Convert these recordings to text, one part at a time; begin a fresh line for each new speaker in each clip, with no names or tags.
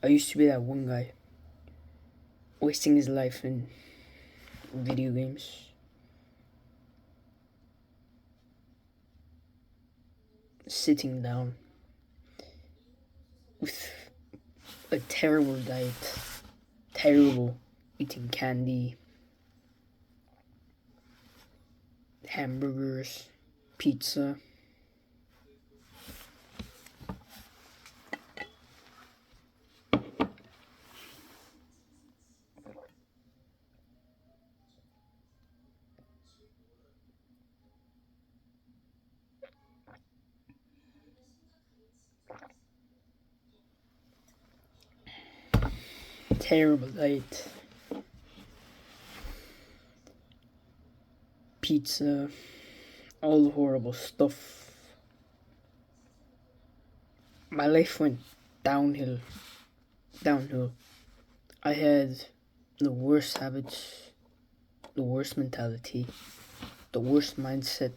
I used to be that one guy wasting his life in video games, sitting down with a terrible diet, terrible eating candy, hamburgers, pizza. Terrible diet, pizza, all the horrible stuff. My life went downhill, downhill. I had the worst habits, the worst mentality, the worst mindset.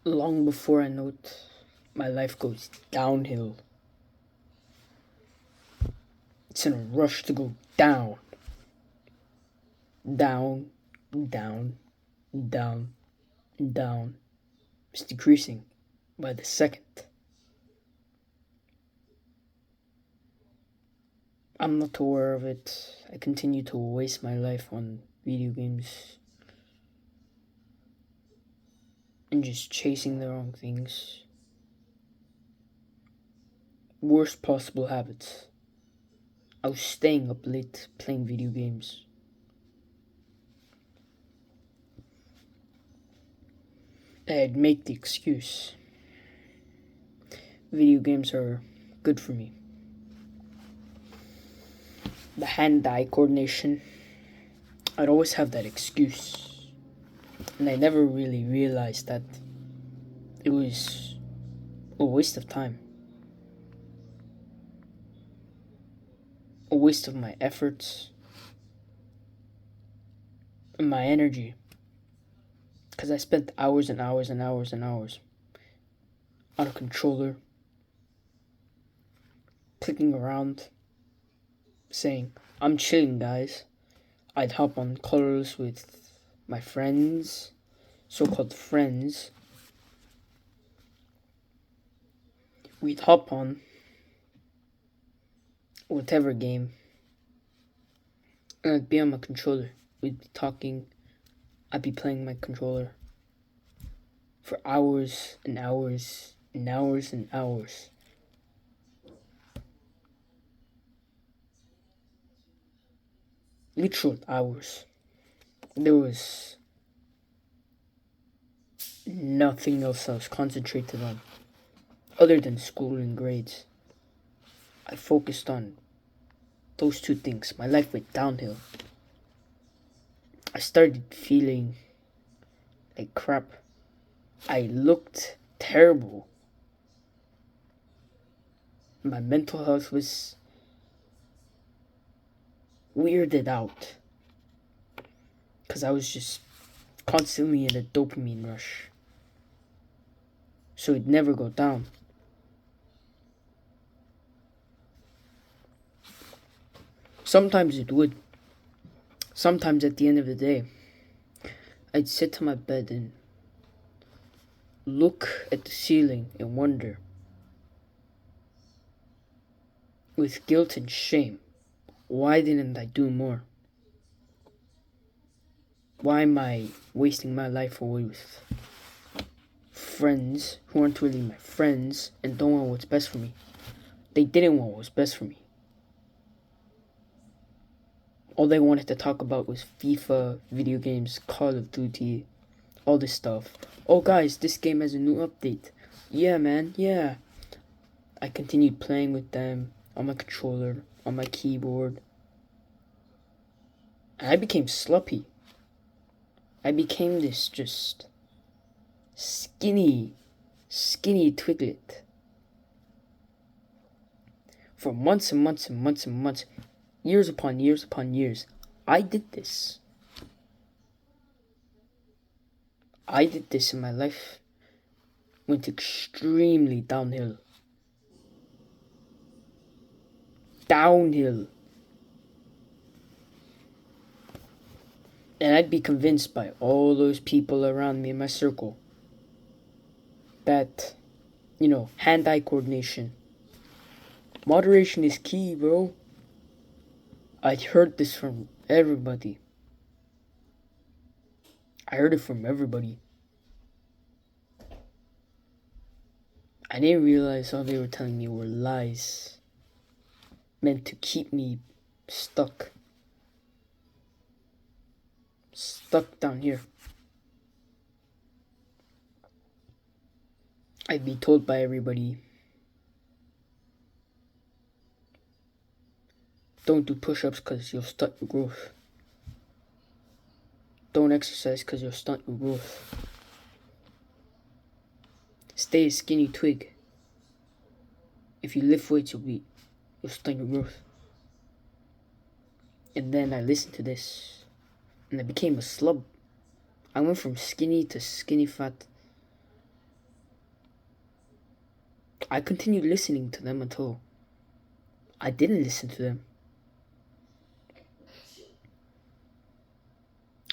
Long before I know it, my life goes downhill. It's in a rush to go down. Down, down, down, down. It's decreasing by the second. I'm not aware of it. I continue to waste my life on video games and just chasing the wrong things. Worst possible habits. I was staying up late playing video games. I'd make the excuse. Video games are good for me. The hand-eye coordination. I'd always have that excuse. And I never really realized that it was a waste of time. A waste of my efforts and my energy. Because I spent hours and hours and hours and hours on a controller, clicking around, saying, I'm chilling, guys. I'd hop on calls with my friends, so-called friends. We'd hop on whatever game, and I'd be on my controller. We'd be talking. I'd be playing my controller for hours and hours and hours and hours. Literal hours. There was nothing else I was concentrated on other than school and grades. I focused on those two things. My life went downhill. I started feeling like crap. I looked terrible. My mental health was weirded out because I was just constantly in a dopamine rush. So it'd never go down. Sometimes it would. Sometimes at the end of the day, I'd sit to my bed and look at the ceiling and wonder, with guilt and shame, why didn't I do more? Why am I wasting my life away with friends who aren't really my friends and don't want what's best for me? They didn't want what was best for me. All they wanted to talk about was FIFA, video games, Call of Duty, all this stuff. Oh guys, this game has a new update. Yeah man, yeah. I continued playing with them on my controller, on my keyboard. And I became sloppy. I became this just skinny twiglet. For months and months and months and months, years upon years upon years, I did this. I did this in my life went extremely downhill. Downhill. And I'd be convinced by all those people around me in my circle that, hand-eye coordination. Moderation is key, bro. I'd heard this from everybody. I heard it from everybody. I didn't realize all they were telling me were lies, meant to keep me stuck down here. I'd be told by everybody, don't do push-ups because you'll stunt your growth. Don't exercise because you'll stunt your growth. Stay a skinny twig. If you lift weights, you'll stunt your growth. And then I listened to this, and I became a slub. I went from skinny to skinny fat. I continued listening to them until I didn't listen to them.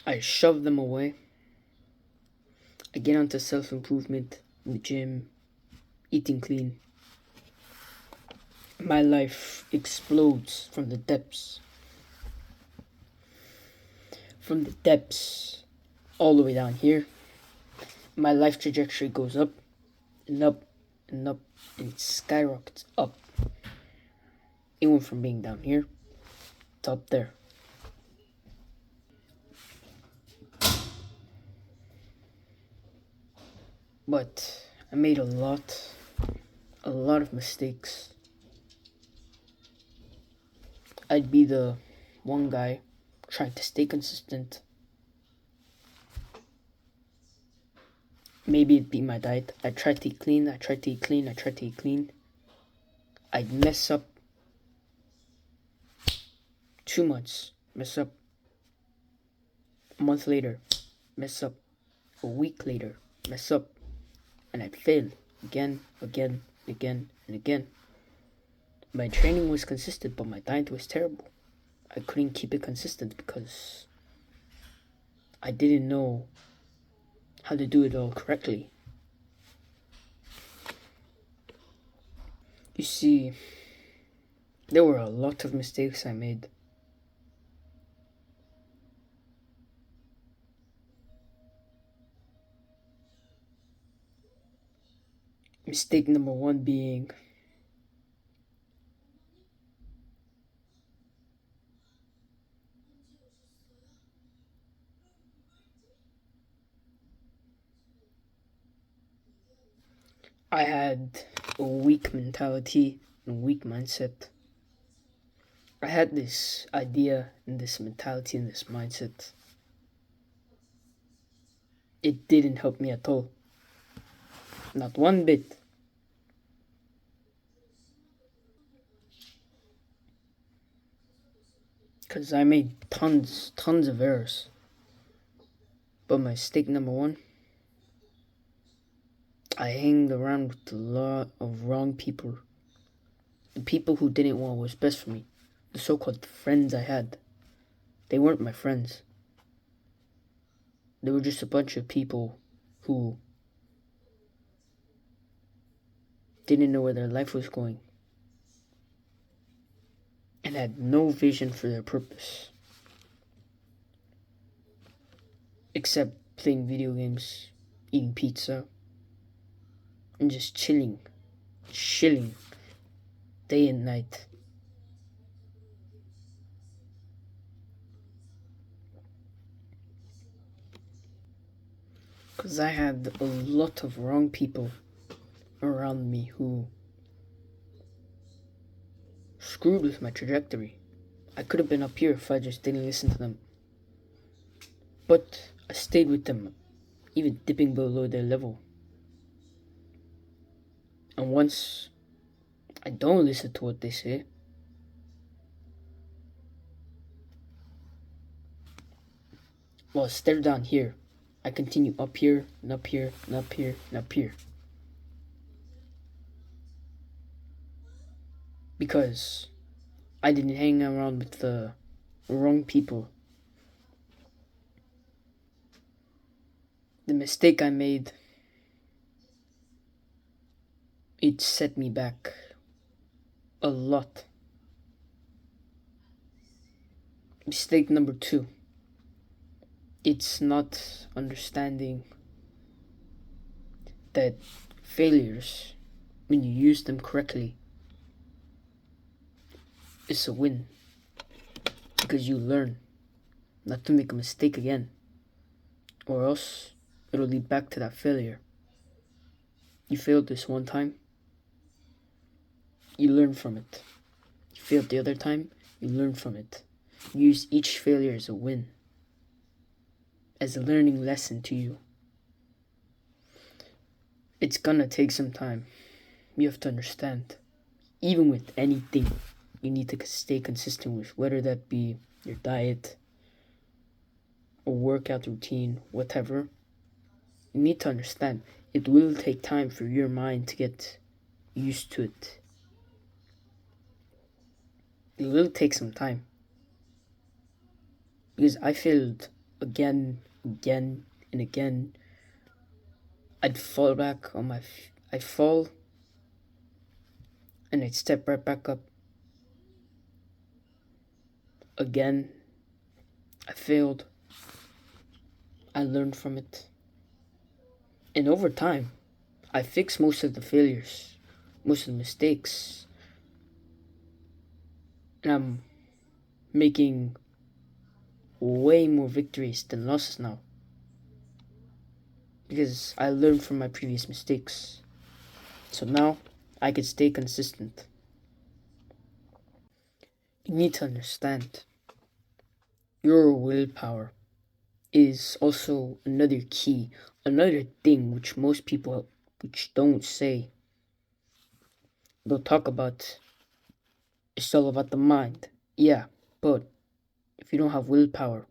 I shoved them away. I get onto self-improvement in the gym, eating clean. My life explodes from the depths. From the depths all the way down here. My life trajectory goes up and up and up, and it skyrockets up. It went from being down here to up there. But I made a lot of mistakes. I'd be the one guy trying to stay consistent. Maybe it'd be my diet. I tried to eat clean, I'd mess up 2 months, mess up a month later, mess up a week later, mess up, and I'd fail again. My training was consistent, but my diet was terrible. I couldn't keep it consistent because I didn't know how to do it all correctly. You see, there were a lot of mistakes I made. Mistake number 1 being I had a weak mentality and weak mindset. I had this idea and this mentality and this mindset. It didn't help me at all. Not one bit. Because I made tons of errors. But mistake number 1, I hanged around with a lot of wrong people. The people who didn't want what was best for me. The so-called friends I had. They weren't my friends. They were just a bunch of people who didn't know where their life was going and had no vision for their purpose except playing video games, eating pizza, and just chilling day and night. Because I had a lot of wrong people around me who screwed with my trajectory. I could have been up here if I just didn't listen to them. But I stayed with them, even dipping below their level. And once I don't listen to what they say, while they're down here, I continue up here and up here and up here and up here. because I didn't hang around with the wrong people. The mistake I made, it set me back a lot. Mistake number 2, it's not understanding that failures, when you use them correctly, is a win. Because you learn not to make a mistake again, or else it'll lead back to that failure. You failed this one time, you learn from it. You failed the other time, you learn from it. Use each failure as a win, as a learning lesson to you. It's gonna take some time. You have to understand. Even with anything, you need to stay consistent with, whether that be your diet, a workout routine, whatever. You need to understand it will take time for your mind to get used to it. It will take some time. Because I failed again, and again. I'd fall back on I'd fall, and I'd step right back up. Again, I failed. I learned from it. And over time, I fixed most of the failures, most of the mistakes. And I'm making way more victories than losses now. Because I learned from my previous mistakes. So now I can stay consistent. You need to understand your willpower is also another key, another thing which most people which don't say. They'll talk about it's all about the mind. Yeah, but if you don't have willpower,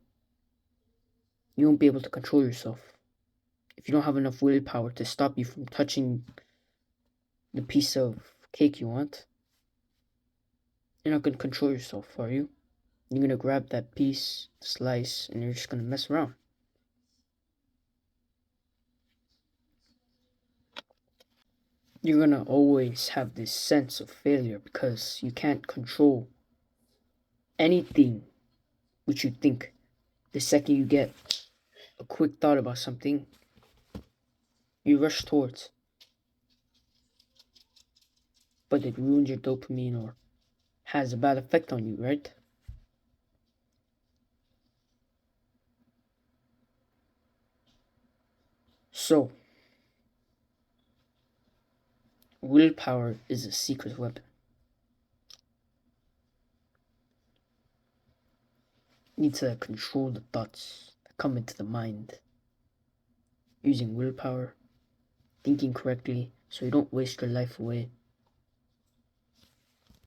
you won't be able to control yourself. If you don't have enough willpower to stop you from touching the piece of cake you want, you're not going to control yourself, are you? You're going to grab that piece, slice, and you're just going to mess around. You're going to always have this sense of failure because you can't control anything which you think. The second you get a quick thought about something, you rush towards. But it ruins your dopamine or has a bad effect on you, right? So, willpower is a secret weapon. You need to control the thoughts that come into the mind. Using willpower, thinking correctly so you don't waste your life away.